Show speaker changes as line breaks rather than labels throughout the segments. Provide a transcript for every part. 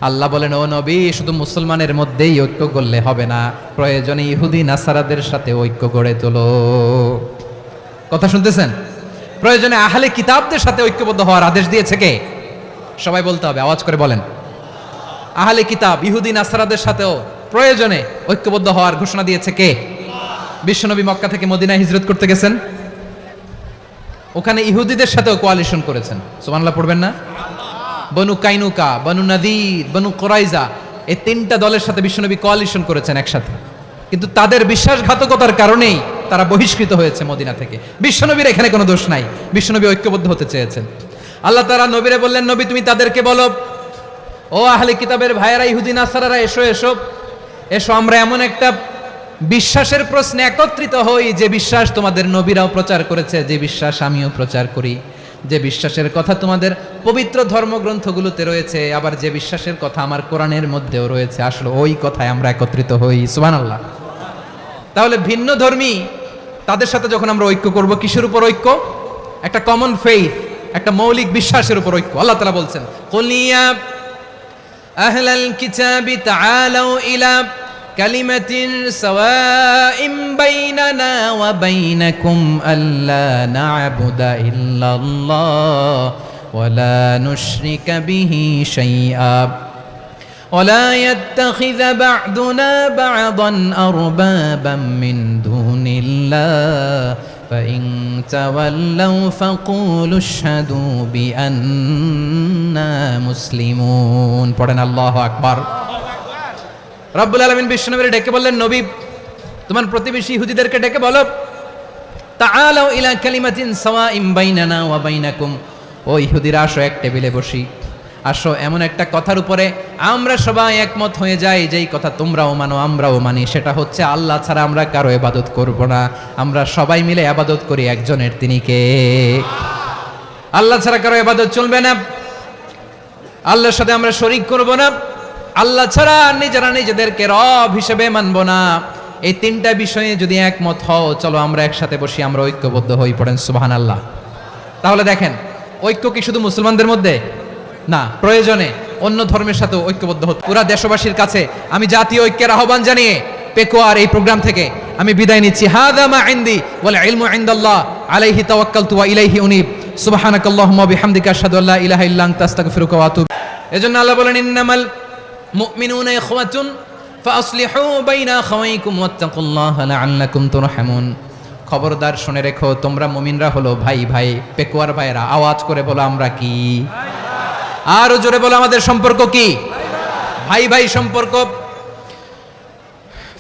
আল্লাহ বলেন, ও নবী, শুধু মুসলমানের মধ্যেই ঐক্য করলে হবে না, প্রয়োজনে ইহুদি নাসারাদের সাথে ঐক্য গড়ে তোলো। কথা শুনতেছেন? প্রয়োজনে আহলে কিতাবদের সাথে ঐক্যবদ্ধ হওয়ার আদেশ দিয়েছে কে? সবাই বলতে হবে, আওয়াজ করে বলেন। আহলে কিতাব ইহুদি নাসারাদের সাথেও প্রয়োজনে ঐক্যবদ্ধ হওয়ার ঘোষণা দিয়েছে কে? বিশ্বনবী মক্কা থেকে মদিনায় হিজরত করতে গেছেন, ওখানে ইহুদিদের সাথেও কোয়ালিশন করেছেন। সুবহানাল্লাহ পড়বেন না? বনু কাইনুকা, বনু নাদির, বনু কোরাইজা, এই তিনটা দলের সাথে বিশ্বনবী কোয়ালিশন করেছেন একসাথে, কিন্তু তাদের বিশ্বাসঘাতকতার কারণেই তারা বহিষ্কৃত হয়েছে মদিনা থেকে। বিশ্বনবীর এখানে কোনো দোষ নাই, বিশ্বনবী ঐক্যবদ্ধ হতে চেয়েছেন। আল্লাহ তাআলা নবীরে বললেন, নবী তুমি তাদেরকে বলো, ও আহলে কিতাবের ভাইয়েরা, ইহুদি নাসারারা, এসো এসো এসো, আমরা এমন একটা বিশ্বাসের প্রশ্নে একত্রিত হই যে বিশ্বাস তোমাদের নবীরাও প্রচার করেছে, যে বিশ্বাস আমিও প্রচার করি, যে বিশ্বাসের কথা তোমাদের পবিত্র ধর্মগ্রন্থগুলোতে রয়েছে, আবার যে বিশ্বাসের কথা আমার কোরআনের মধ্যেও রয়েছে, আসলে ওই কথায় আমরা একত্রিত হই। সুবহানাল্লাহ। তাহলে ভিন্ন ধর্মী তাদের সাথে যখন আমরা ঐক্য করব, কিসের উপর ঐক্য? একটা কমন ফেইথ, একটা মৌলিক বিশ্বাসের উপর ঐক্য। আল্লাহ তাআলা বলছেন, কুলিয়া আহলাল কিতাবি তাআলাউ ইলা কালিমাতিন সাওয়াইম বাইনানা ওয়া বাইনাকুম আল্লা না'বুদা ইল্লাল্লাহ ওয়া লা নুশরিকা বিহি শাইআ ওয়া লা ইয়াত্তাখিযা বা'দুনা বা'দান আরবাবাম মিন দুনিল্লাহ ফাইন তাওয়াল্লাউ ফাকুলু আশহাদু বিআন্না মুসলিমুন। পড়েন আল্লাহু আকবার। রব্বুল আলামিন বিশ্বনবীকে ডেকে বললেন, নবী তোমার প্রতিবেশী ইহুদিদেরকে ডেকে বলো, তাআলাউ ইলা কালিমাতিন সাওয়াইম বাইনানা ওয়া বাইনাকুম, ও ইহুদিরা আসো, এক টেবিলে বসি, আসো এমন একটা কথার উপরে আমরা সবাই একমত হয়ে যাই, যেই কথা তোমরাও মানো আমরাও মানি, সেটা হচ্ছে আল্লাহ ছাড়া আমরা কারো ইবাদত করব না, আমরা সবাই মিলে ইবাদত করি একজনের, তিনি কে? আল্লাহ ছাড়া কারো ইবাদত চলবে না, আল্লাহর সাথে আমরা শরীক করব না, আল্লাহ ছাড়া নিজেরা নিজেদেরকে রব হিসেবে মানব না। এই তিনটা বিষয়ে যদি একমত হও, চলো আমরা একসাথে বসি, আমরা ঐক্যবদ্ধ হই। পড়েন সুবহানাল্লাহ। তাহলে দেখেন, ঐক্য কি শুধু মুসলমানদের মধ্যে না, প্রয়োজনে অন্য ধর্মের সাথে ঐক্যবদ্ধ হতে। পুরা দেশবাসীর কাছে আমি জাতীয় ঐক্যের আহ্বান জানিয়ে পেকুয়ার এই প্রোগ্রাম থেকে আমি বিদায় নিচ্ছি। হাযা মা ইনদি ওয়াল ইলমু ইনদাল্লাহ আলাইহি তাওয়াক্কালতু ওয়া ইলাইহি উনীব। সুবহানাকাল্লাহুম্মা ওয়া বিহামদিকা আশহাদু আল্লা ইলাহা ইল্লা আনতা আস্তাগফিরুকা ওয়া আতুবু। এজন্য আল্লাহ বলেন, ইন্নামাল মুমিনুনা ইখওয়াতুন ফাআসলিহু বাইনা আখাওয়াইকুম ওয়াত্তাকুল্লাহা লাআল্লাকুম তুরহামুন। খবরদার শুনে রেখো, তোমরা মুমিনরা হলো ভাই ভাই। পেকুয়ার ভাইরা আওয়াজ করে বলো, আমরা কি? আরো জোরে বলো, আমাদের সম্পর্ক কি? ভাই ভাই সম্পর্ক।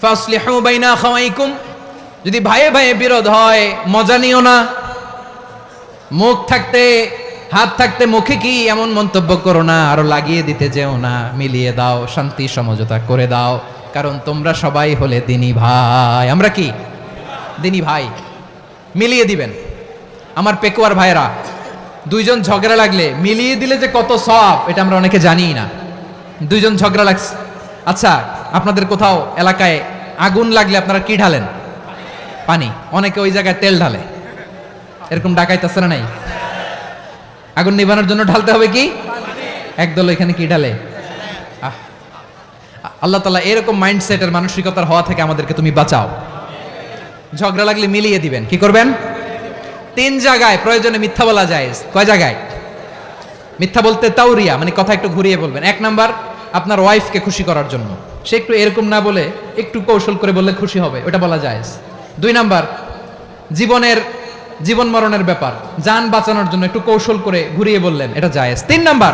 ফাসলিহু বাইনা আখাওয়াইকুম, যদি ভাইয়ে ভাইয়ে বিরোধ হয় মজা নিও না, মুখ থাকতে হাত থাকতে মুখে কি এমন মন্তব্য করো না, আরো লাগিয়ে দিতে যেও না, মিলিয়ে দাও, শান্তি সমঝোতা করে দাও, কারণ তোমরা সবাই হলে দিনী ভাই। আমরা কি? দিনী ভাই। মিলিয়ে দিবেন। আমার পেকুয়ার ভাইরা, দুইজন ঝগড়া লাগলে মিলিয়ে দিলে যে কত সওয়াব, এটা আমরা অনেকে জানি না। দুইজন ঝগড়া লাগছে, আচ্ছা আপনাদের কোথাও এলাকায় আগুন লাগলে আপনারা কি ঢালেন? পানি। অনেকে ওই জায়গায় তেল ঢালে, এরকম ডাকাইতেছে না নাই? আগুন নিভানোর জন্য ঢালতে হবে কি? একদল এখানে কি ঢালে? আল্লাহ তাআলা এরকম মাইন্ডসেটের মানসিকতার হওয়া থেকে আমাদেরকে তুমি বাঁচাও। ঝগড়া লাগলে মিলিয়ে দিবেন। কি করবেন? 3 জায়গায় প্রয়োজনে মিথ্যা বলা যায়। কয় জায়গায় মিথ্যা বলতে? তাওরিয়া, মানে কথা একটু ঘুরিয়ে বলবেন। 1 নাম্বার, আপনার ওয়াইফকে খুশি করার জন্য, সে একটু এরকম না বলে একটু কৌশল করে বললে খুশি হবে, ওটা বলা যায়। 2 নাম্বার, জীবন মরণের ব্যাপার, জান বাঁচানোর জন্য একটু কৌশল করে ঘুরিয়ে বললেন, এটা জায়েজ। 3 নাম্বার,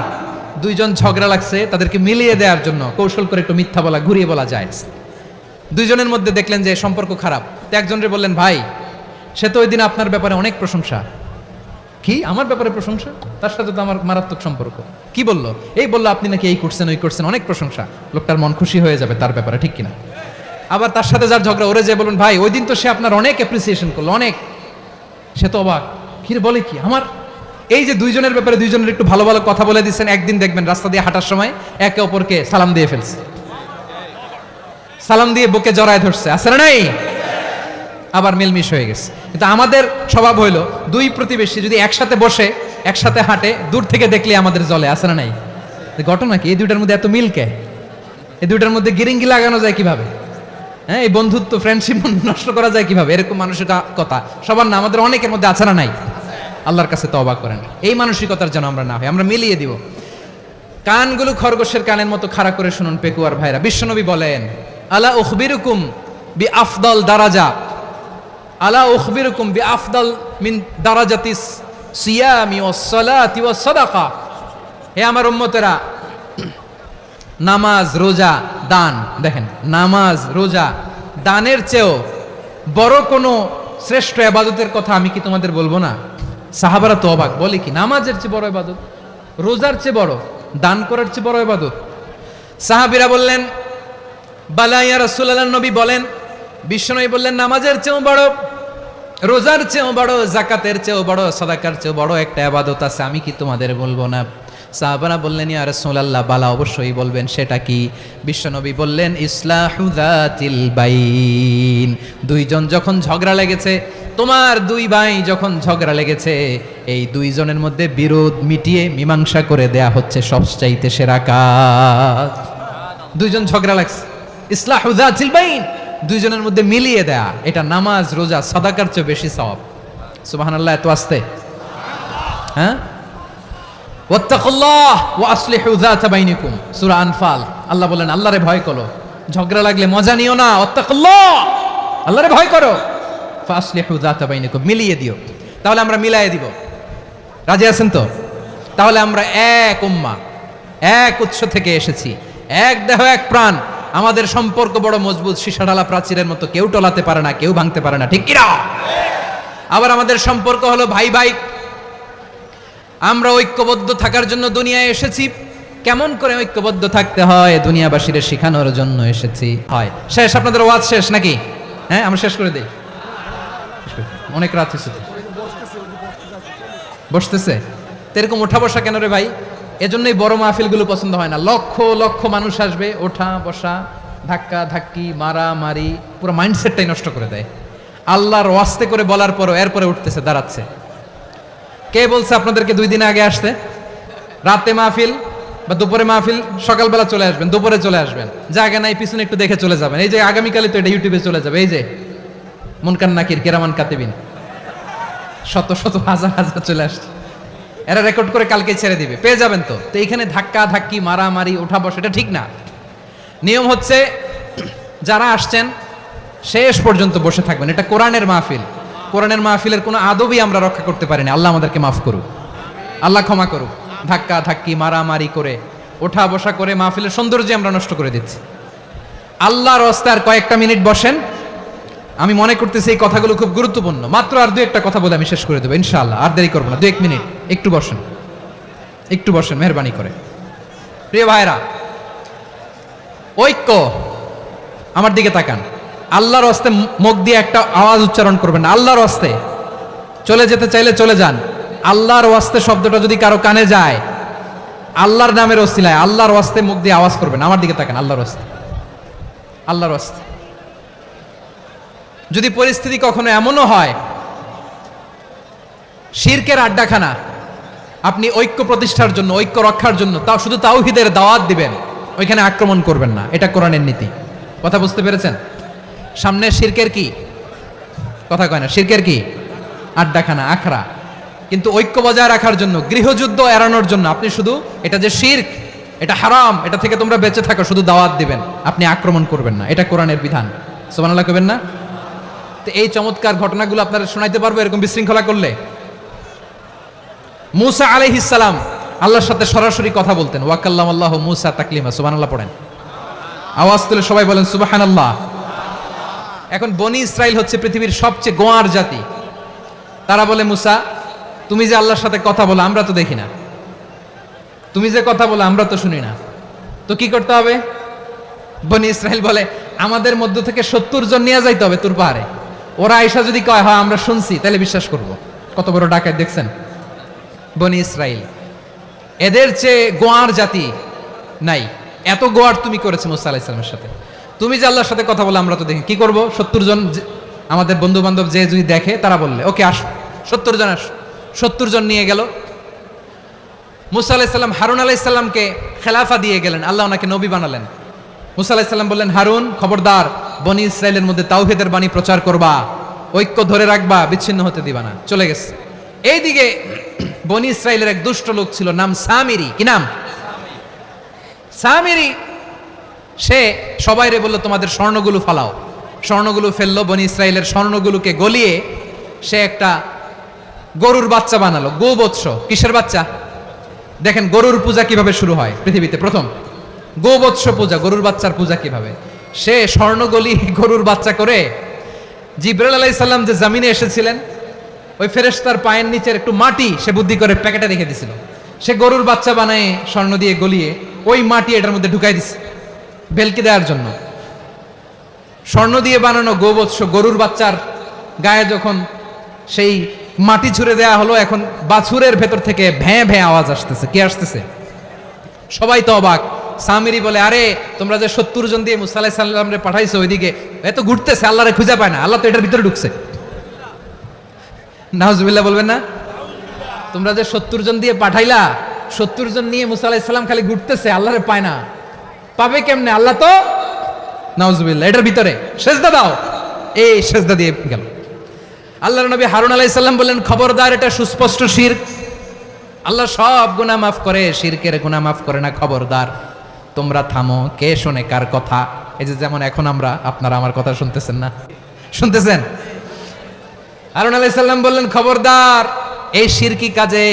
দুইজন ঝগড়া লাগছে, তাদেরকে মিলিয়ে দেওয়ার জন্য কৌশল করে একটু মিথ্যা বলা, ঘুরিয়ে বলা জায়েজ। দুইজনের মধ্যে দেখলেন যে সম্পর্ক খারাপ, তো একজনের বললেন, ভাই সে তো ওই দিন আপনার ব্যাপারে অনেক প্রশংসা। কি? আমার ব্যাপারে প্রশংসা? তার সাথে তো আমার মারাত্মক সম্পর্ক। কি বললো? এই বললো আপনি নাকি এই করছেন ওই করছেন, অনেক প্রশংসা। লোকটার মন খুশি হয়ে যাবে তার ব্যাপারে, ঠিক কিনা? আবার তার সাথে যার ঝগড়া, ওরে যে বলুন, ভাই ওই দিন তো সে আপনার অনেক অ্যাপ্রিসিয়েশন করলো, অনেক। সে তো অবাক, কি বলে কি আমার? এই যে দুইজনের ব্যাপারে দুইজনের একটু ভালো ভালো কথা বলে দিচ্ছেন, একদিন দেখবেন রাস্তা দিয়ে হাঁটার সময় একে অপরকে সালাম দিয়ে ফেলছে, সালাম দিয়ে বুকে জড়ায় ধরছে, আছে না নাই? আবার মিলমিশ হয়ে গেছে। কিন্তু আমাদের স্বভাব হইলো, দুই প্রতিবেশী যদি একসাথে বসে একসাথে হাঁটে, দূর থেকে দেখলে আমাদের জলে, আছে না নাই? ঘটনা কি, এই দুইটার মধ্যে এত মিল কে? এই দুইটার মধ্যে গিরিঙ্গি লাগানো যায় কিভাবে? হ্যাঁ, এই বন্ধুত্ব ফ্রেন্ডশিপ নষ্ট করা যায় কিভাবে? এরকম মানসিকতা সবার না, আমাদের অনেকের মধ্যে আছে না নাই? আল্লাহর কাছে তওবা করেন, এই মানসিকতার যেন আমরা না হই, আমরা মিলিয়ে দিব। কানগুলো খরগোশের কানের মতো খাড়া করে শুনুন পেকুয়ার ভাইরা। বিশ্বনবী বলেন, আলা উখবিরুকুম বি আফদাল দারাজা, আলা উখবিরুকুম বি আফদাল মিন দারাজাতিস সিয়ামি ওয়াস সালাতি ওয়াস সাদাকা। হে আমার উম্মতেরা, নামাজ, রোজা, দান, দেখেন নামাজ, রোজা, দানের চেয়েও বড় কোনো শ্রেষ্ঠ ইবাদতের কথা আমি কি তোমাদের বলবো না? সাহাবারা তো অবাক, বলে কি নামাজের চেয়ে বড় ইবাদত, রোজার চেয়ে বড়, দান করার চেয়ে বড় ইবাদত? সাহাবীরা বললেন, বালা ইয়া রাসূলুল্লাহ, নবী বলেন, বিশ্বনবী বললেন, নামাজের চেয়েও বড়, রোজার চেয়েও বড়, যাকাতের চেয়েও বড়, সাদাকার চেয়েও বড় একটা ইবাদত আছে, আমি কি তোমাদের বলবো না? সাহাবারা বললেন, ইয়া রাসূলুল্লাহ, বালা, অবশ্যই বলবেন, সেটা কি? বিশ্বনবী বললেন, ইসলাহু যাতিল বাইন। দুইজন যখন ঝগড়া লেগেছে, তোমার দুই ভাই যখন ঝগড়া লেগেছে, এই দুইজনের মধ্যে বিরোধ মিটিয়ে মীমাংসা করে দেয়া হচ্ছে সবচাইতে সেরা কাজ। দুইজন ঝগড়া লাগছে, ইসলাহু যাতিল বাইন, দুইজনের মধ্যে মিলিয়ে দেয়া, এটা নামাজ, রোজা, সাদাকার চেয়ে বেশি সওয়াব। সুবহানাল্লাহ, এত আসতে, হ্যাঁ? ওয়াত্তাকুল্লাহ ওয়া আসলিহু যাতা বাইনিকুম, সূরা আনফাল। আল্লাহ বলেন, আল্লাহরে ভয় করো, ঝগড়া লাগলে মজা নিও না, ওয়াত্তাকুল্লাহ, আল্লাহরে ভয় করো, ফাসলিহু যাতা বাইনিকুম, মিলিয়ে দিও। তাহলে আমরা মিলায়ে দিব, রাজি আছেন তো? তাহলে আমরা এক উম্মাহ, এক উৎস থেকে এসেছি, এক দেহ, এক প্রাণ, আমাদের সম্পর্ক বড় মজবুত, সীসাঢালা প্রাচীরের মতো, কেউ টলাতে পারে না, কেউ ভাঙতে পারে না, ঠিক কি না? আবার আমাদের সম্পর্ক হলো ভাই ভাই, আমরা ঐক্যবদ্ধ থাকার জন্য দুনিয়ায় এসেছি। কেমন করে ঐক্যবদ্ধ থাকতে হয় দুনিয়াবাসীর শেখানোর জন্য এসেছি। হয় শেষ, আপনাদের ওয়াজ শেষ নাকি? হ্যাঁ, আমরা শেষ করে দেই, অনেক রাত হয়েছে। বসতেছে তো এরকম ওঠা বসা কেন রে ভাই? এজন্যই বড় মাহফিলগুলো পছন্দ হয় না। লক্ষ লক্ষ মানুষ আসবে, ওঠা বসা, ধাক্কা ধাক্কি, মারা মারি, পুরো মাইন্ডসেটটাই নষ্ট করে দেয়। আল্লাহর ওয়াস্তে করে বলার পরও এরপরে উঠতেছে, দাঁড়াচ্ছে। কে বলছে আপনাদেরকে 2 দিন আগে আসতে? রাতে মাহফিল বা দুপুরে মাহফিল, সকালবেলা চলে আসবেন, দুপুরে চলে আসবেন, জায়গা নাই পিছনে একটু দেখে চলে যাবেন। এই যে আগামীকালে তো এটা ইউটিউবে চলে যাবে, এই যে মুনকার নাকির কিরামান কাতিবিন, শত শত হাজার হাজার চলে আসছে, এরা রেকর্ড করে কালকে ছেড়ে দিবে, পেয়ে যাবেন তো। তো এইখানে ধাক্কা ধাক্কি, মারামারি, ওঠা বসা, এটা ঠিক না। নিয়ম হচ্ছে যারা আসছেন শেষ পর্যন্ত বসে থাকবেন। এটা কোরআনের মাহফিল, কোরআনের মাহফিলের কোনো আদবই আমরা রক্ষা করতে পারিনি। আল্লাহ আমাদেরকে মাফ করুক, আল্লাহ ক্ষমা করুক। ধাক্কা ধাক্কি, মারামারি করে, ওঠা বসা করে মাহফিলের সৌন্দর্য আমরা নষ্ট করে দিচ্ছি। আল্লাহর রাস্তায় আর কয়েকটা মিনিট বসেন, আমি মনে করতেছি এই কথাগুলো খুব গুরুত্বপূর্ণ। মাত্র আর 2-1টা কথা বলে আমি শেষ করে দেবো ইনশাআল্লাহ, আর দেরি করবো না। 2-1 মিনিট একটু বসেন, একটু বসেন মেহরবানি করে। প্রিয় ভাইরা, ঐক্য, আমার দিকে তাকান। আল্লাহর রাস্তায় মুখ দিয়ে একটা আওয়াজ উচ্চারণ করবেন না। আল্লাহর রাস্তায় চলে যেতে চাইলে চলে যান। আল্লাহর ওয়াস্তে শব্দটা যদি কারো কানে যায়, আল্লাহর নামের ওসিলায় আল্লাহর ওয়াস্তে মুখ দিয়ে আওয়াজ করবেন। আমার দিকে তাকান, আল্লাহর ওয়াস্তে, আল্লাহর ওয়াস্তে। যদি পরিস্থিতি কখনো এমনও হয় শিরকের আড্ডাখানা, আপনি ঐক্য প্রতিষ্ঠার জন্য, ঐক্য রক্ষার জন্য তাও শুধু তাওহীদের দাওয়াত দিবেন, ওইখানে আক্রমণ করবেন না। এটা কোরআনের নীতি। কথা বুঝতে পেরেছেন? সামনে শিরকের কি কথা কয় না, শিরকের কি আড্ডাখানা, আখড়া। কিন্তু ঐক্য বজায় রাখার জন্য, গৃহযুদ্ধ এড়ানোর জন্য আপনি শুধু এটা যে শিরক, এটা হারাম, এটা থেকে তোমরা বেঁচে থাকো, শুধু দাওয়াত দিবেন, আপনি আক্রমণ করবেন না। এটা কোরআনের বিধান। সুবহানাল্লাহ কইবেন না? তো এই চমৎকার ঘটনাগুলো আপনারা শোনাইতে পারবো এরকম বিশৃঙ্খলা করলে। মূসা আলাইহিস সালাম আল্লাহর সাথে সরাসরি কথা বলতেন। ওয়াকাল্লামাল্লাহু মূসা তাকলিমা। সুবহানাল্লাহ পড়েন, আওয়াজ তুলে সবাই বলেন সুবহানাল্লাহ। এখন বনি ইসরাইল হচ্ছে পৃথিবীর সবচেয়ে গোয়ার জাতি। তারা বলে, মূসা তুমি যে আল্লাহর সাথে কথা বলো আমরা তো দেখি না, তুমি যে কথা বলো আমরা তো শুনি না, তো কি করতে হবে? বনি ইসরাইল বলে, আমাদের মধ্য থেকে 70 জন নিয়ে যাইতে হবে তুর পাহাড়ে। ওরা আয়েশা যদি কয় হ্যাঁ আমরা শুনছি, তাহলে বিশ্বাস করব। কত বড় ডাকাত দেখছেন বনি ইসরাইল। এদের চেয়ে গোয়ার জাতি নাই। এত গোয়ার তুমি করেছো মুসা আলাইহিস সালামের সাথে। তুমি যে আল্লাহর সাথে কথা বলে আমরা তো দেখি, কি করব? 70 জন আমাদের বন্ধু বান্ধব যে যদি দেখে, তারা বললে ওকে আস, 70 জন আস। 70 জন নিয়ে গেল। মুসা আলাইহিস সালাম হারুন আলাইহিস সালামকে খেলাফা দিয়ে গেলেন, আল্লাহ ওনাকে নবী বানালেন। মুসা আলাইহিস সালাম বললেন, হারুন খবরদার, বনি ইসরাইলের মধ্যে তাওহীদের বাণী প্রচার করবা, ঐক্য ধরে রাখবা, বিচ্ছিন্ন হতে দিবা না। চলে গেছে। এইদিকে বনি ইসরাইলের এক দুষ্ট লোক ছিল, নাম সামিরি। কি নাম? সামিরি। সে সবাইরে বলল, তোমাদের স্বর্ণগুলো ফালাও। স্বর্ণগুলো ফেললো, বনি ইসরাইলের স্বর্ণগুলোকে গলিয়ে সে একটা গরুর বাচ্চা বানালো। গোবৎস। কিসের বাচ্চা? দেখেন গরুর পূজা কিভাবে শুরু হয় পৃথিবীতে প্রথম। গোবৎস পূজা, গরুর বাচ্চার পূজা কিভাবে। সে স্বর্ণগলি গরুর বাচ্চা করে জিবরাইল আলাইহিস সালাম যে জমিনে এসেছিলেন, ওই ফেরেশতার পায়ের নিচের একটু মাটি সে বুদ্ধি করে প্যাকেটে রেখে দিছিল। সে গরুর বাচ্চা বানায় স্বর্ণ দিয়ে গলিয়ে ওই মাটি এটার মধ্যে ঢুকাই দিছে ভেলকি দেওয়ার জন্য। স্বর্ণ দিয়ে বানানো গোবৎস গরুর বাচ্চার গায়ে যখন সেই মাটি ছুঁড়ে দেয়া হলো, এখন বাছুরের ভেতর থেকে ভ্যাঁ ভ্যাঁ আওয়াজ আসতেছে। কি আসতেছে? সবাই তো অবাক। সামিরি বলে, আরে তোমরা যে 70 জন দিয়ে মুসা আলাইহিস সালামরে পাঠাইছো ওইদিকে, এত ঘুরতেছে, আল্লাহরে খুঁজে পায় না, আল্লাহ তো এটার ভিতরে ঢুকছে। নাউজুবিল্লাহ বলবেন না? তোমরা যে 70 জন দিয়ে পাঠাইলা, 70 জন নিয়ে মুসা আলাইহিস সালাম খালি ঘুরতেছে, আল্লাহরে পায় না। পাবে কেমনে? আল্লাহ তো, নাউজুবিল্লাহ, এটার ভিতরে সেজদা দাও। এই সেজদা দিয়ে গেল। আল্লাহর নবী হারুন আলাইহিস সালাম বললেন, খবরদার, এটা সুস্পষ্ট শিরক। আল্লাহ সব গুনাহ মাফ করে, শিরকের গুনাহ মাফ করে না। খবরদার, তোমরা থামো। কে শোনে কার কথা? এই যে যেমন এখন আপনারা আমার কথা শুনতেছেন না? শুনতেছেন? হারুন আলাইহিস সালাম বললেন, খবরদার, এই শিরকি কাজে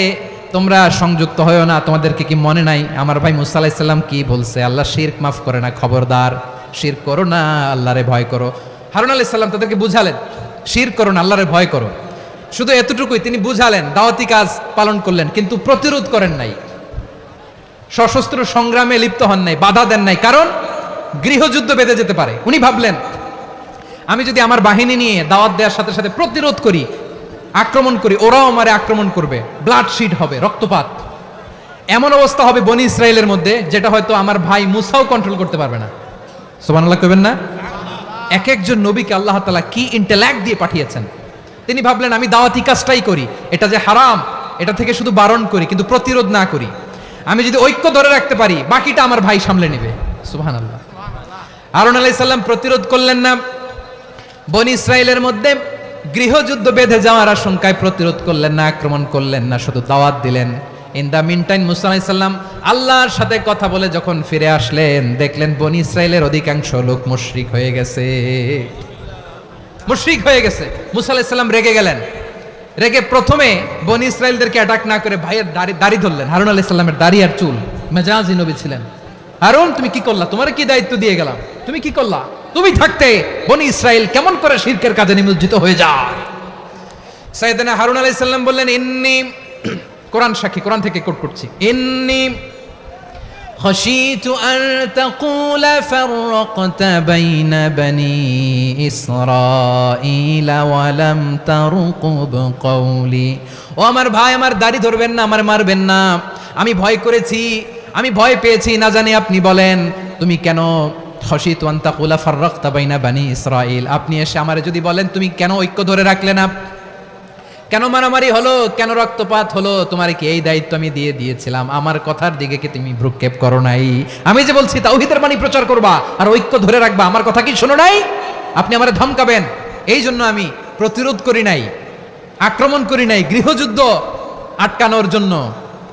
তোমরা সংযুক্ত হয়ো না। তোমাদেরকে কি মনে নাই আমার ভাই মুসা আলাইহিস সালাম কি বলছে? আল্লাহ শিরক মাফ করে না। খবরদার, শিরক করো না, আল্লাহরে ভয় করো। হারুন আলাইহিস সালাম তাদেরকে বুঝালেন, শিরক করো না, আল্লাহরে ভয় করো। শুধু এতটুকুই তিনি বুঝালেন, দাওয়াতি কাজ পালন করলেন, কিন্তু প্রতিরোধ করেন নাই, সশস্ত্র সংগ্রামে লিপ্ত হন নাই, বাধা দেন নাই, কারণ গৃহযুদ্ধ বেঁধে যেতে পারে। উনি ভাবলেন, আমি যদি আমার বাহিনী নিয়ে দাওয়াত দেওয়ার সাথে সাথে প্রতিরোধ করি, আক্রমণ করি, ওরাও আমারে আক্রমণ করবে, ব্লাডশিট হবে, রক্তপাত, এমন অবস্থা হবে বনি ইসরায়েলের মধ্যে যেটা হয়তো আমার ভাই মুসাও কন্ট্রোল করতে পারবে না। সুবহানাল্লাহ কইবেন না? এক একজন নবীকে আল্লাহ তাআলা কি ইন্টেলেক্ট দিয়ে পাঠিয়েছেন। তিনি ভাবলেন, আমি দাওয়াতি কাজটাই করি, এটা যে হারাম এটা থেকে শুধু বারণ করি, কিন্তু প্রতিরোধ না করি। আমি যদি ঐক্য ধরে রাখতে পারি, বাকিটা আমার ভাই সামলে নেবে। সুবহানাল্লাহ। হারুন আলাইহিস সালাম প্রতিরোধ করলেন না, বনি ইসরায়েলের মধ্যে গৃহযুদ্ধ বেঁধে যাওয়ার আশঙ্কায় প্রতিরোধ করলেন না, আক্রমণ করলেন না, শুধু দাওয়াত দিলেন। ইন দা মিন টাইম মুসা আলাইহিস সালাম আল্লাহর সাথে কথা বলে যখন ফিরে আসলেন, দেখলেন বনি ইসরায়েলের অধিকাংশ লোক মুশরিক হয়ে গেছে। মুশরিক হয়ে গেছে। মুসা আলাইহিস সালাম রেগে গেলেন। রেগে প্রথমে বনি ইসরায়েলদেরকে অ্যাটাক না করে ভাইয়ের দাড়ি ধরলেন। হারুন আলাইহিস সালামের দাড়ি আর চুল, মেজাজি নবী ছিলেন। হারুন, তুমি কি করলা? তোমার কি দায়িত্ব দিয়ে গেলাম, তুমি কি করলা? তুমি থাকতে বনি ইসরায়েল কেমন করে শিরকের কাজে নিমজ্জিত হয়ে যায়? সাইয়েদনা হারুন আলাইহিস সালাম বললেন, ইন্নী, কোরআন সাক্ষী, কোরআন থেকে কোট করছি, ইন্নী خشيت أن تقول فرقت بين بني إسرائيل ولم ترقب قولي। ও আমার ভাই, আমার দাড়ি ধরবেন না, আমার মারবেন না। আমি ভয় করেছি, আমি ভয় পেয়েছি, না জানি আপনি বলেন তুমি কেন খশিত আন তাকুলা ফাররাকতা বাইনা বানি ইসরাইল। আপনি এসে আমারে যদি বলেন তুমি কেন ঐক্য ধরে রাখলে না, কেন মারামারি হলো, কেন রক্তপাত হলো, তোমার কি এই দায়িত্ব আমি দিয়ে দিয়েছিলাম? আমার কথার দিকে কি তুমি ভ্রুক্ষেপ করো নাই? আমি যে বলছি তাওহীদের বাণী প্রচার করবা আর ঐক্য ধরে রাখবা, আমার কথা কি শোনো নাই? আপনি আমারে ধমকাবেন, এই জন্য আমি প্রতিরোধ করি নাই, আক্রমণ করি নাই, গৃহযুদ্ধ আটকানোর জন্য,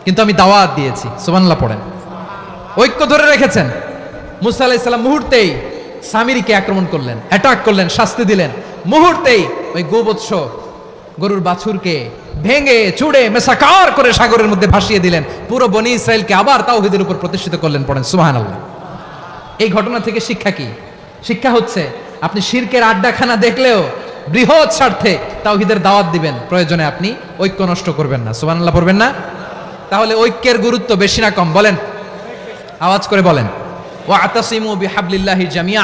কিন্তু আমি দাওয়াত দিয়েছি। সুবহানাল্লাহ পড়েন। ঐক্য ধরে রেখেছেন। মুসা আলাইহিস সালাম মুহূর্তেই সামিরিকে আক্রমণ করলেন, অ্যাটাক করলেন, শাস্তি দিলেন। মুহূর্তেই ওই গোবৎস গরুর বাছুরকে ভেঙে চুড়ে মেসাকার করে সাগরের মধ্যে ভাসিয়ে দিলেন। পুরো বনি ইসরায়েলকে আবার তাওহীদের উপর প্রতিষ্ঠিত করলেন। পড়েন সুবহানাল্লাহ। এই ঘটনা থেকে শিক্ষা কি? শিক্ষা হচ্ছে, আপনি শিরকের আড্ডাখানা দেখলেও বৃহৎ স্বার্থে তাওহীদের দাওয়াত দিবেন, প্রয়োজনে আপনি ঐক্য নষ্ট করবেন না। সুবহানাল্লাহ পড়বেন না? তাহলে ঐক্যের গুরুত্ব বেশি না কম? বলেন, আওয়াজ করে বলেন। ওয়াতাসিমু বিহাবলিল্লাহি জামিআ,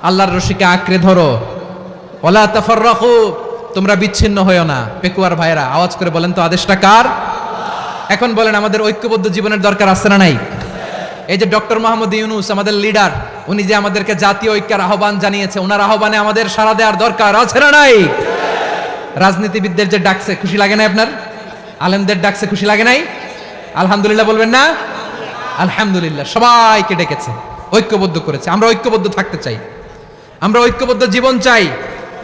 আল্লাহর রশিকে আঁকড়ে ধরো। ওয়ালা তাফাররাকু, তোমরা বিচ্ছিন্ন হয়েও না। পেকুয়ার ভাইরা আওয়াজ করে বলেন তো, আদেশটা কার? এখন বলেন, আমাদের ঐক্যবদ্ধ জীবনের দরকার আছে না নাই? এই যে ডক্টর মোহাম্মদ ইউনূস আমাদের লিডার, উনি যে আমাদেরকে জাতীয় ঐক্যের আহ্বান জানিয়েছে, ওনার আহ্বানে আমাদের সাড়া দেওয়ার দরকার আছে না নাই? রাজনীতিবিদদের যে ডাকছে, খুশি লাগে না আপনার? আলেমদের ডাকছে, খুশি লাগে নাই? আলহামদুলিল্লাহ বলবেন না? আলহামদুলিল্লাহ, সবাইকে ডেকেছে, ঐক্যবদ্ধ করেছে। আমরা ঐক্যবদ্ধ থাকতে চাই, আমরা ঐক্যবদ্ধ জীবন চাই,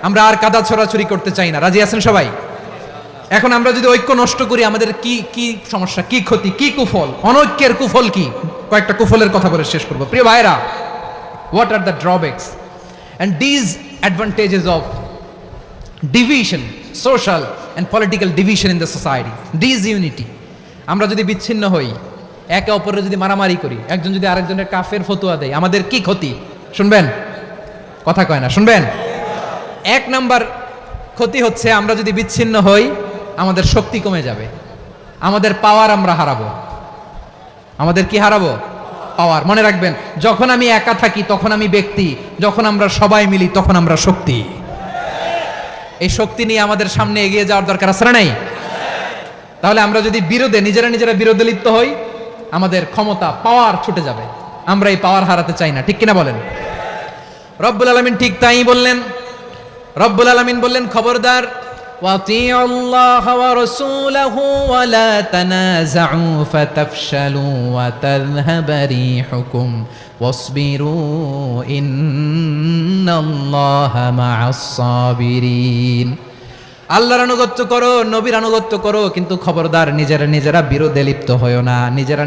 আমরা আর কাদা ছড়াছড়ি করতে চাই না। রাজি আছেন সবাই? এখন আমরা যদি ঐক্য নষ্ট করি আমাদের কি কি সমস্যা, কি ক্ষতি, কি কুফল? অনৈক্যের কুফল কি? কয়েকটা কুফলের কথা বলে শেষ করব। প্রিয় ভাইরা, what are the drawbacks and disadvantages of division, social and political division in the society? Disunity. আমরা যদি বিচ্ছিন্ন হই, একে অপরের যদি মারামারি করি, একজন যদি আরেকজনের কাফের ফতোয়া দেয়, আমাদের কি ক্ষতি? শুনবেন? কথা কয় না, শুনবেন? এক নাম্বার ক্ষতি হচ্ছে আমরা যদি বিচ্ছিন্ন হই আমাদের শক্তি কমে যাবে, আমাদের পাওয়ার আমরা হারাবো। আমাদের কি হারাবো? পাওয়ার। মনে রাখবেন, যখন আমি একা থাকি তখন আমি ব্যক্তি, যখন আমরা সবাই মিলি তখন আমরা শক্তি। এই শক্তি নিয়ে আমাদের সামনে এগিয়ে যাওয়ার দরকার আছে না নাই? তাহলে আমরা যদি বিরোধে নিজেরা বিরোধে লিপ্ত হই আমাদের ক্ষমতা, পাওয়ার ছুটে যাবে। আমরা এই পাওয়ার হারাতে চাই না, ঠিক কিনা বলেন? রব্বুল আলামিন ঠিক তাই বললেন। রব্বুল আলামিন বললেন, খবরদার, وَأَطِيعُوا اللَّهَ وَرَسُولَهُ وَلَا تَنَازَعُوا فَتَفْشَلُوا وَتَذْهَبَ رِيحُكُمْ وَاصْبِرُوا إِنَّ اللَّهَ مَعَ الصَّابِرِينَ। আল্লাহর আনুগত্য করো, নবীর আনুগত্য করো, কিন্তু খবরদার নিজেরা বিরোধে লিপ্ত হয়ো না,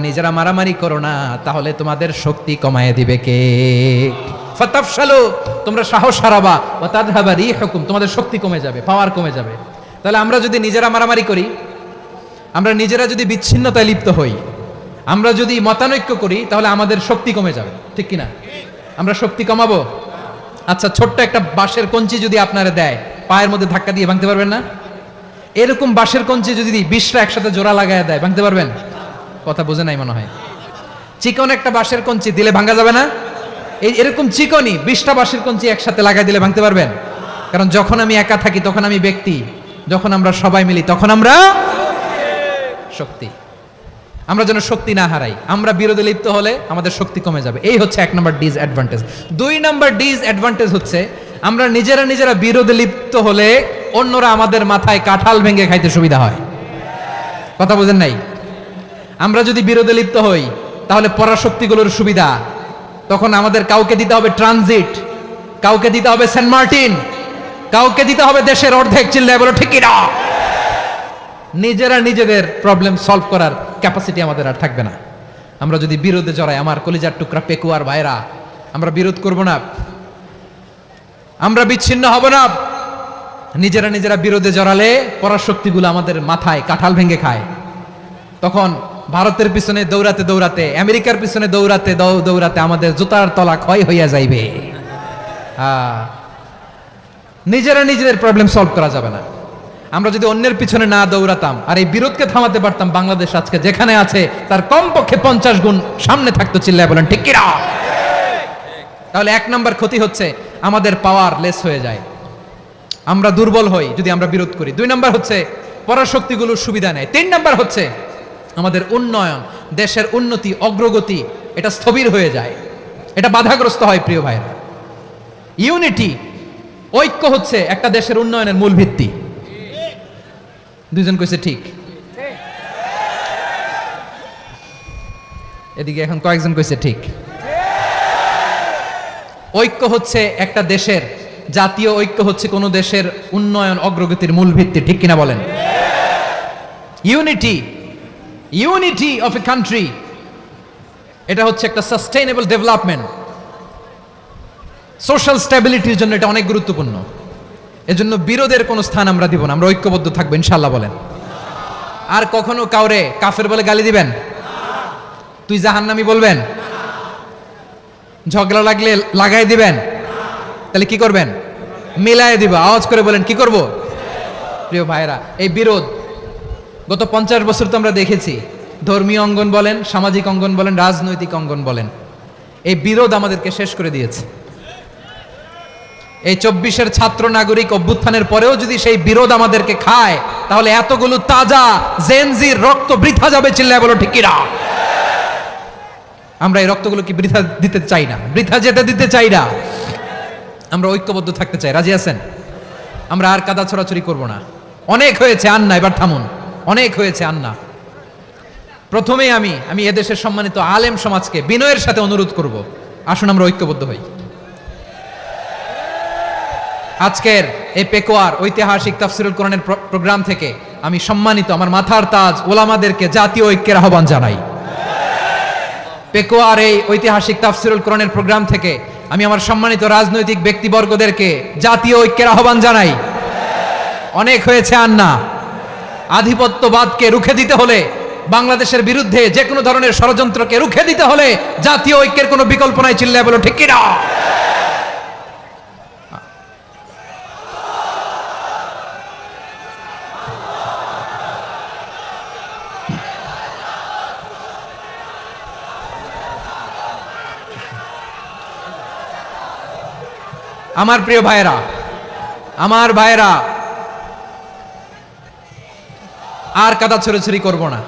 নিজেরা মারামারি করো না, তাহলে তোমাদের শক্তি কমায় দিবে কে? ফাতাফশালু, তোমরা সাহস হারাবা, ওয়া তাযহাবা রিহুকুম, তোমাদের শক্তি কমে যাবে, পাওয়ার কমে যাবে। তাহলে আমরা যদি নিজেরা মারামারি করি, আমরা নিজেরা যদি বিচ্ছিন্নতায় লিপ্ত হই, আমরা যদি মতানৈক্য করি, তাহলে আমাদের শক্তি কমে যাবে, ঠিক কিনা? আমরা শক্তি কমাবো। আচ্ছা, ছোট্ট একটা বাঁশের কঞ্চি যদি আপনারা দেয়, পায়ের মধ্যে ধাক্কা দিয়ে ভাঙতে পারবেন না? এরকম বাঁশের কঞ্চি যদি 20টা একসাথে জোড়া লাগায় দেয়, ভাঙতে পারবেন? কথা বোঝে নাই মনে হয়। চিকন একটা বাঁশের কঞ্চি দিলে ভাঙা যাবে না? এরকম চিকনি 20টা বাঁশের কঞ্চি একসাথে লাগাই দিলে ভাঙতে পারবেন? কারণ যখন আমি একা থাকি তখন আমি ব্যক্তি, যখন আমরা সবাই মিলি তখন আমরা শক্তি। আমরা যেন শক্তি না হারাই। আমরা বিরোধে লিপ্ত হলে আমাদের শক্তি কমে যাবে। এই হচ্ছে 1 নম্বর ডিসঅ্যাডভান্টেজ। 2 নম্বর ডিসঅ্যাডভান্টেজ হচ্ছে আমরা নিজেরা বিরোধে লিপ্ত হলে অন্যরা আমাদের মাথায় কাঁঠাল ভেঙে খাইতে সুবিধা হয়। কথা বোঝেন নাই? আমরা যদি বিরোধে লিপ্ত হই তাহলে পরাশক্তিগুলোর সুবিধা, তখন আমাদের কাউকে দিতে হবে ট্রানজিট, কাউকে দিতে হবে সেন্ট মার্টিন, কাউকে দিতে হবে দেশের অর্ধেক। চিল্লায় বলো ঠিক কিনা? নিজেদের প্রবলেম সলভ করার ক্যাপাসিটি আমাদের আর থাকবে না। আমরা যদি বিরোধে জড়াই, আমার কলিজার টুকরা পেকুয়ার ভাইরা, আমরা বিরোধ করব না, আমরা বিচ্ছিন্ন হব না। নিজেরা বিরোধে জড়ালে পরাশক্তিগুলো আমাদের মাথায় কাঁঠাল ভেঙে খায়। তখন ভারতের পিছনে দৌড়াতে, আমেরিকার পিছনে দৌড়াতে আমাদের জুতার তলা ক্ষয় হইয়া যাইবে। নিজেদের প্রবলেম সলভ করা যাবে না। আমরা যদি অন্যের পিছনে না দৌড়াতাম আর এই বিরোধকে থামাতে পারতাম, বাংলাদেশ আজকে যেখানে আছে তার কমপক্ষে 50 গুণ সামনে থাকতো। চিল্লায় বলেন ঠিক কিনা? তাহলে 1 নম্বর ক্ষতি হচ্ছে আমাদের পাওয়ার লেস হয়ে যায়, আমরা দুর্বল হই যদি আমরা বিরোধ করি। 2 নম্বর হচ্ছে পরাশক্তিগুলোর সুবিধা নেয়। 3 নম্বর হচ্ছে আমাদের উন্নয়ন, দেশের উন্নতি, অগ্রগতি, এটা স্থবির হয়ে যায়, এটা বাধাগ্রস্ত হয়। প্রিয় ভাইরা, ইউনিটি, ঐক্য হচ্ছে একটা দেশের উন্নয়নের মূল ভিত্তি। 2 জন কইছে ঠিক, এদিকে এখন কয়েকজন কইছে ঠিক। ঐক্য হচ্ছে একটা দেশের, জাতীয় ঐক্য হচ্ছে কোন দেশের উন্নয়ন, অগ্রগতির মূল ভিত্তি, ঠিক কিনা বলেন? ইউনিটি অফ এ কান্ট্রি, এটা হচ্ছে একটা সাস্টেইনেবল ডেভেলপমেন্ট, সোশ্যাল স্ট্যাবিলিটির জন্য এটা অনেক গুরুত্বপূর্ণ। এজন্য বিরোধের কোনো স্থান আমরা দিব না, আমরা ঐক্যবদ্ধ থাকবো ইনশাআল্লাহ বলেন। আর কখনো কাউরে কাফের বলে গালি দিবেন? তুই জাহান্নামী বলবেন? ঝগড়া লাগলে লাগাই দিবেন? তাহলে কি করবেন? মিলায় দিব। আওয়াজ করে বলেন কি করব? প্রিয় ভাইরা, এই বিরোধ গত 50 বছর তো আমরা দেখেছি, ধর্মীয় অঙ্গন বলেন, সামাজিক অঙ্গন বলেন, রাজনৈতিক অঙ্গন বলেন, এই বিরোধ আমাদেরকে শেষ করে দিয়েছে। এই 24-এর ছাত্র নাগরিক অভ্যুত্থানের পরেও যদি সেই বিরোধ আমাদেরকে খায়, তাহলে এতগুলো তাজা জেনজির রক্ত বৃথা যাবে। চিল্লায় বলো ঠিক কিনা? আমরা এই রক্তগুলো কি বৃথা দিতে চাই না, বৃথা যেতে দিতে চাই না। আমরা ঐক্যবদ্ধ থাকতে চাই। রাজি আছেন? আমরা আর কাদা ছড়াছড়ি করব না। অনেক হয়েছে আন্না, এবার থামুন। অনেক হয়েছে আন্না। প্রথমেই আমি এদেশের সম্মানিত আলেম সমাজকে বিনয়ের সাথে অনুরোধ করব, আসুন আমরা ঐক্যবদ্ধ হই। আজকের এই পেকুয়ার ঐতিহাসিক তাফসিরুল কোরআনের প্রোগ্রাম থেকে আমি সম্মানিত আমার মাথার তাজ ওলামাদেরকে জাতীয় ঐক্যের আহ্বান জানাই। পেকুয়ার এই ঐতিহাসিক তাফসিরুল কোরআনের প্রোগ্রাম থেকে আমি আমার সম্মানিত রাজনৈতিক ব্যক্তিবর্গদেরকে জাতীয় ঐক্যের আহ্বান জানাই। অনেক হয়েছে আর না। আধিপত্যবাদকে রুখে দিতে হলে, বাংলাদেশের বিরুদ্ধে যে কোনো ধরনের ষড়যন্ত্রকে রুখে দিতে হলে জাতীয় ঐক্যের কোনো বিকল্প নাই। চিল্লায় বলো ঠিক কিনা? আমার প্রিয় ভাইরা, আমার ভাইরা, আর কাদা ছড়াছড়ি করব না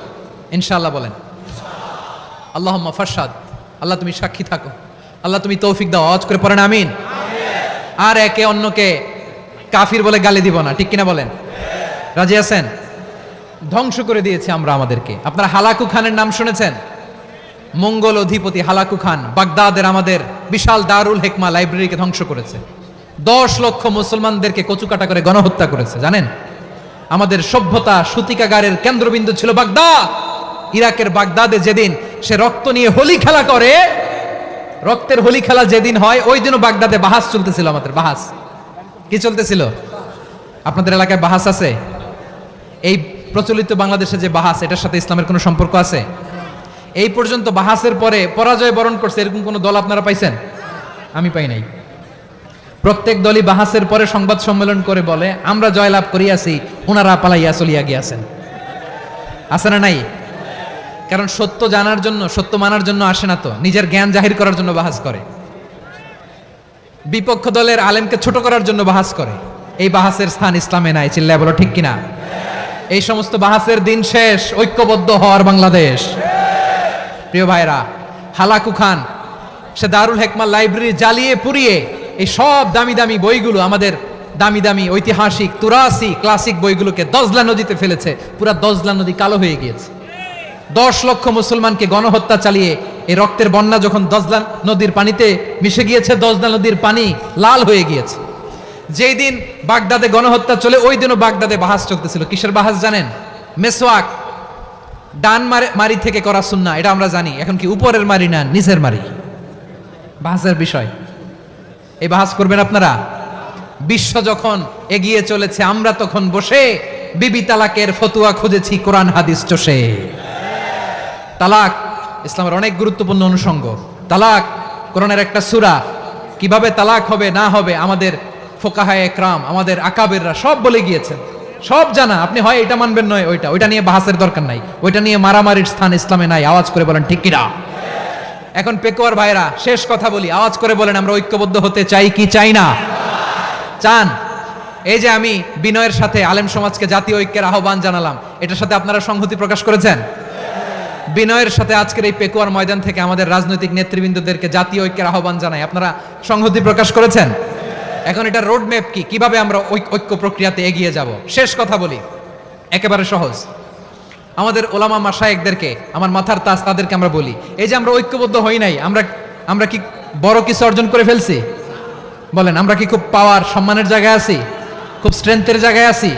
ইনশাআল্লাহ। বলেন আল্লাহুম্মা ফারশাদ। আল্লাহ তুমি সাক্ষী থাকো, আল্লাহ তুমি তৌফিক দাও। আওয়াজ করে পড়েন আমিন। আর একে অন্যকে কাফির বলে গালি দিব না, ঠিক কিনা বলেন? রাজি আছেন? ধ্বংস করে দিয়েছি আমরা আমাদেরকে। আপনারা হালাকু খানের নাম শুনেছেন? মঙ্গল অধিপতি হালাকু খান বাগদাদের আমাদের বিশাল দারুল হিকমা লাইব্রেরিকে ধ্বংস করেছে। 10 লক্ষ মুসলমানদেরকে কচুকাটা করে গণহত্যা করেছে। জানেন, আমাদের সভ্যতা সূতিকাগারের কেন্দ্রবিন্দু ছিল বাগদাদ। ইরাকের বাগদাদে যেদিন সে রক্ত নিয়ে হোলি খেলা করে, রক্তের হোলি খেলা যেদিন হয়, ওই দিনও বাগদাদে বাহাস চলতেছিল। আমাদের বাহাস কি চলতেছিল? আপনাদের এলাকায় বাহাস আছে? এই প্রচলিত বাংলাদেশে যে বাহাস, এটার সাথে ইসলামের কোনো সম্পর্ক আছে? এই পর্যন্ত বাহাসের পরে পরাজয় বরণ করছে এরকম কোন দল আপনারা পাইছেন? আমি পাই নাই। প্রত্যেক দলই বাহাসের পরে সংবাদ সম্মেলন করে বলে আমরা জয়লাভ করিয়াছি, ওনারা পালাইয়া চলিয়া গিয়াছেন। আছে না নাই? কারণ সত্য জানার জন্য, সত্য মানার জন্য আসে না তো, নিজের জ্ঞান জাহির করার জন্য বাহাস করে। বিপক্ষ দলের আলেমকে ছোট করার জন্য বাহাস করে। এই বাহাসের স্থান ইসলামে নাই। চিল্লায় বলো ঠিক কিনা? এই সমস্ত বাহাসের দিন শেষ। ঐক্যবদ্ধ হওয়ার বাংলাদেশ। প্রিয় ভাইরা, হালাকু খান সে দারুল হিকমা লাইব্রেরি জ্বালিয়ে পুড়িয়ে এই সব দামি দামি বইগুলো, আমাদের দামি দামি ঐতিহাসিক তুরাসি ক্লাসিক বইগুলোকে দজলা নদীতে ফেলেছে। পুরা দজলা নদী কালো হয়ে গিয়েছে। 10 লক্ষ মুসলমানকে গণহত্যা চালিয়ে এই রক্তের বন্যা যখন দজলা নদীর পানিতে মিশে গিয়েছে, দজলা নদীর পানি লাল হয়ে গিয়েছে। যেই দিন বাগদাদে গণহত্যা চলে, ওই দিনও বাগদাদে বাহাস চলতেছিল। কিসের বাহাস জানেন? মেসওয়াক, ডান মারি থেকে করা সুন্নাহ, এটা আমরা জানি। এখন কি উপরের মারি না নিচের মারি? বাহাসের বিষয়। এই বাহাস করবেন আপনারা? বিশ্ব যখন এগিয়ে চলেছে, আমরা তখন বসে বিবি তালাকের ফতুয়া খুঁজেছি কোরআন হাদিস চষে। তালাক ইসলামের অনেক গুরুত্বপূর্ণ অনুষঙ্গ। তালাক কোরআনের একটা সূরা। কিভাবে তালাক হবে না হবে আমাদের ফোকাহায়ে একরাম, আমাদের আকাবেররা সব বলে গিয়েছেন, সব জানা। আপনি হয় এটা মানবেন, নয় ওইটা নিয়ে বাহাসের দরকার নাই, ওইটা নিয়ে মারামারির স্থান ইসলামে নাই। আওয়াজ করে বলেন ঠিক কিনা? এখন পেকুয়ার ভাইরা, শেষ কথা বলি, আওয়াজ করে বলেন আমরা ঐক্যবদ্ধ হতে চাই কি চাই না? চান? এই যে আমি বিনয়ের সাথে আলেম সমাজকে জাতীয় ঐক্যের আহ্বান জানালাম, এটার সাথে আপনারা সংহতি প্রকাশ করেছেন? বিনয়ের সাথে আজকের এই পেকুয়ার ময়দান থেকে আমাদের রাজনৈতিক নেতৃবৃন্দদেরকে জাতীয় ঐক্যের আহ্বান জানাই, আপনারা সংহতি প্রকাশ করেছেন? এখন এটা রোড ম্যাপ কি, কিভাবে আমরা ঐক্য প্রক্রিয়াতে এগিয়ে যাব? শেষ কথা বলি, একেবারে সহজ। আমাদের ওলামা মাশায়েখদেরকে, আমার মাথার তাজ, তাদেরকে আমরা বলি, এই যে আমরা ঐক্যবদ্ধ হই নাই, আমরা কি বড় কিছু অর্জন করে ফেলছি? বলেন, আমরা কি খুব পাওয়ার সম্মানের জায়গায় আছি? খুব স্ট্রেংথের জায়গায় আছি?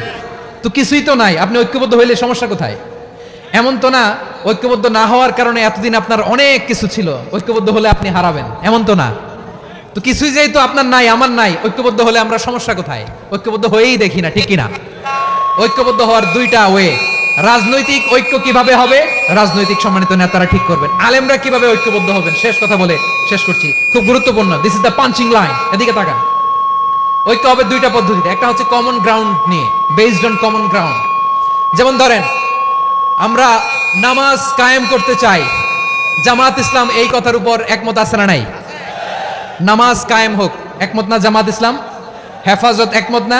তো কিছুই তো নাই। আপনি ঐক্যবদ্ধ হইলে সমস্যা কোথায়? এমন তো না ঐক্যবদ্ধ না হওয়ার কারণে এতদিন আপনার অনেক কিছু ছিল, ঐক্যবদ্ধ হলে আপনি হারাবেন, এমন তো না। তো কিছুই যেহেতু আপনার নাই, আমার নাই, ঐক্যবদ্ধ হলে আমরা সমস্যা কোথায়? ঐক্যবদ্ধ হয়েই দেখি না, ঠিক কিনা? ঐক্যবদ্ধ হওয়ার দুইটা ওয়ে। রাজনৈতিক ঐক্য কিভাবে হবে? রাজনৈতিক সম্মানিত নেতারা ঠিক করবেন। আলেমরা কিভাবে ঐক্যবদ্ধ হবেন? শেষ কথা বলে শেষ করছি, খুব গুরুত্বপূর্ণ। This is the punching line. এদিকে তাকান। ঐক্য হবে দুইটা পদ্ধতিতে। একটা হচ্ছে কমন গ্রাউন্ড নিয়ে, বেসড অন কমন গ্রাউন্ড। যেমন ধরেন, আমরা নামাজ কায়েম করতে চাই, জামাত ইসলাম এই কথার উপর একমত আছে না নাই? নামাজ কায়েম হোক, একমত না জামাত ইসলাম? হেফাজত একমত না?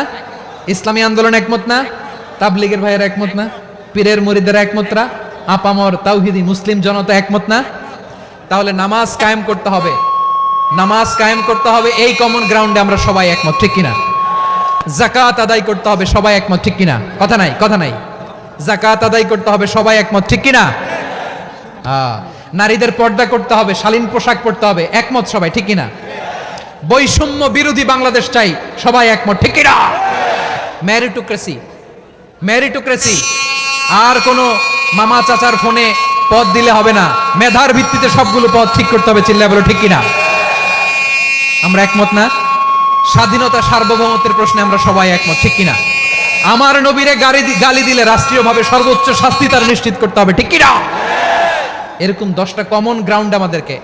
ইসলামী আন্দোলন একমত না? তাবলীগের ভাইয়েরা একমত না? পীরের মুরিদেরা একমত না? আপামর তাওহীদি মুসলিম জনতা একমত না? তাহলে নামাজ কায়েম করতে হবে, নামাজ কায়েম করতে হবে এই কমন গ্রাউন্ডে আমরা সবাই একমত, ঠিক কিনা? যাকাত আদায় করতে হবে, সবাই একমত, ঠিক কিনা? কথা নাই, কথা নাই। যাকাত আদায় করতে হবে, সবাই একমত, ঠিক কিনা? নারীদের পর্দা করতে হবে, শালীন পোশাক পরতে হবে, একমত সবাই, ঠিক কিনা? বৈষম্য বিরোধী বাংলাদেশ চাই, সবাই একমত, ঠিক কিনা? মেরিটোক্রেসি, মেরিটোক্রেসি, আর কোনো মামা চাচার ফোনে পদ দিলে হবে না, মেধার ভিত্তিতে সবগুলো পদ ঠিক করতে হবে, চিল্লায় বলো ঠিক কিনা? আমরা একমত না? স্বাধীনতা সার্বভৌমত্বের প্রশ্নে আমরা সবাই একমত, ঠিক কিনা? আমার নবীরে গালি দিলে রাষ্ট্রীয়ভাবে সর্বোচ্চ শাস্তি তার নিশ্চিত করতে হবে, ঠিক কিনা? এরকম 10টা কমন গ্রাউন্ড আমাদেরকে,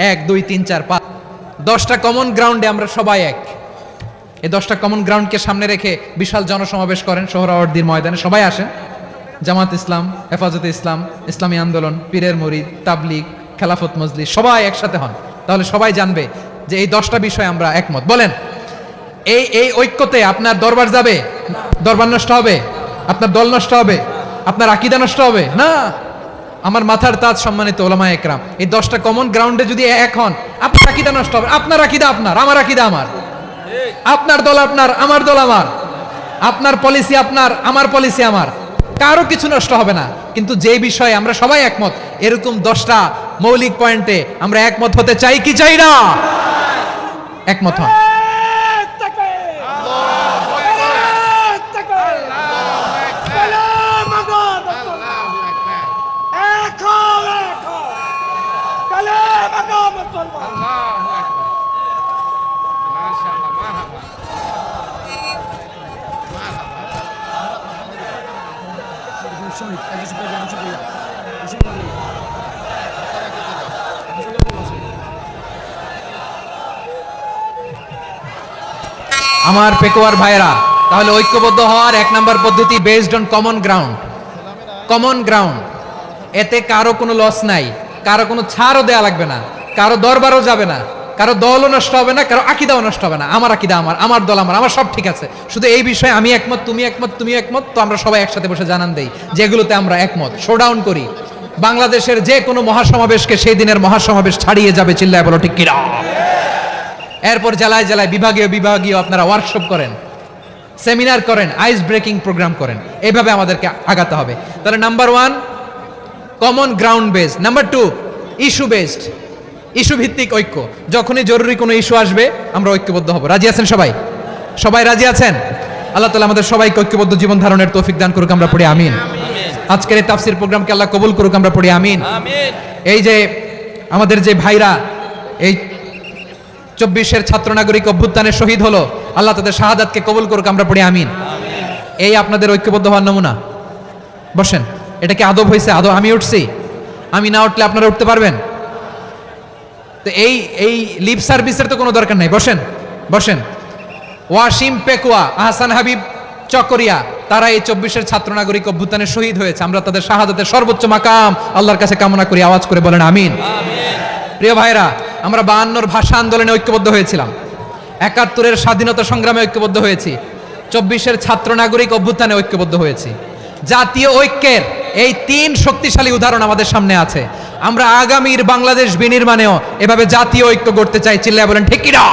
1 2 3 4 5, 10টা কমন গ্রাউন্ডে আমরা সবাই এক। এই 10টা কমন গ্রাউন্ডকে সামনে রেখে বিশাল জনসমাবেশ করেন সোহরাওয়ার্দীর ময়দানে, সবাই আসেন। জামাত ইসলাম, হেফাজতে ইসলাম, ইসলামী আন্দোলন, পীরের মুরিদ, তাবলিগ, খেলাফত মজলিস, সবাই একসাথে হন, তাহলে সবাই জানবে যে এই 10টা বিষয়ে আমরা একমত। বলেন, এই ঐক্যতে আপনার দরবার যাবে? দরবার নষ্ট হবে? আপনার দল নষ্ট হবে? আপনার আকীদা নষ্ট হবে না? আমার মাথার তাজ সম্মানিত ওলামায়ে একরাম, এই 10টা কমন গ্রাউন্ডে যদি এক হন, আপনার আকীদা নষ্ট হবে? আপনার আকীদা আপনার, আমার আকীদা আমার, আপনার দল আপনার, আমার দল আমার, আপনার পলিসি আপনার, আমার পলিসি আমার, কারো কিছু নষ্ট হবে না। কিন্তু যে বিষয়ে আমরা সবাই একমত, এরকম 10টা মৌলিক পয়েন্টে আমরা একমত হতে চাই কি চাই না? একমত হন। আমার পেকোয়ার ভাইরা, তাহলে ঐক্যবদ্ধ হওয়ার 1 নম্বর পদ্ধতি based on common ground. Common ground, এতে কারো কোনো লস নাই, কারো কোনো ছাড়ও দেয়া লাগবে না, কারো দরবারও যাবে না, কারো দলও নষ্ট হবে না, কারো আকীদাও নষ্ট হবে না। আমার আকীদা আমার, আমার দল আমার, আমার সব ঠিক আছে। শুধু এই বিষয়ে আমি একমত, তুমি একমত, তুমি একমত, তো আমরা সবাই একসাথে বসে জানান দেই যেগুলোতে আমরা একমত, শোডাউন করি। বাংলাদেশের যে কোনো মহাসমাবেশকে সেই দিনের মহাসমাবেশ ছাড়িয়ে যাবে, চিল্লায় বলো ঠিক কিনা? এরপর জেলায় জেলায় বিভাগীয় আপনারা ওয়ার্কশপ করেন, সেমিনার করেন, আইস ব্রেকিং প্রোগ্রাম করেন, এইভাবে আমাদেরকে আগাতে হবে। তাহলে number 1 common ground based, number 2 issue based, issue ভিত্তিক ঐক্য। যখনই জরুরি কোনো ইস্যু আসবে আমরা ঐক্যবদ্ধ হব। রাজি আছেন সবাই? সবাই রাজি আছেন? আল্লাহ তাআলা আমাদের সবাইকে ঐক্যবদ্ধ জীবন ধারণের তৌফিক দান করুক, আমরা পড়ি আমিন। আজকের এই তাফসীর প্রোগ্রামকে আল্লাহ কবুল করুক, আমরা পড়ি আমিন। এই যে আমাদের যে ভাইরা এই 24-এর ছাত্র নাগরিক অভ্যুত্থানে শহীদ হলো, আল্লাহ তাদের শাহাদাতকে কবুল করুক, আমরা পড়ি আমিন। এই আপনাদের ঐক্যবদ্ধ হওয়ার নমুনা। বসেন, এটা কি আদব হয়েছে? আদব আমি উঠছি, আমি না উঠলে আপনারা উঠতে পারবেন? তো এই লিপ সার্ভিসের তো কোনো দরকার নাই। বসেন বসেন। ওয়াসিম পেকুয়া, আহসান হাবিব চকরিয়া, তারা এই 24-এর ছাত্র নাগরিক অভ্যুত্থানে শহীদ হয়েছে। আমরা তাদের শাহাদাতের সর্বোচ্চ মাকাম আল্লাহর কাছে কামনা করি, আওয়াজ করে বলেন আমিন। প্রিয় ভাইরা, আমরা 52-র ভাষা আন্দোলনে ঐক্যবদ্ধ হয়েছিলাম, 71-এর স্বাধীনতা সংগ্রামে ঐক্যবদ্ধ হয়েছি, 24-এর ছাত্র নাগরিক অভ্যুত্থানে ঐক্যবদ্ধ হয়েছি। জাতীয় ঐক্যের এই 3 শক্তিশালী উদাহরণ আমাদের সামনে আছে। আমরা আগামীর বাংলাদেশ বিনির্মাণেও এভাবে জাতীয় ঐক্য গড়তে চাই, চিল্লায় বলেন ঠিক কি না?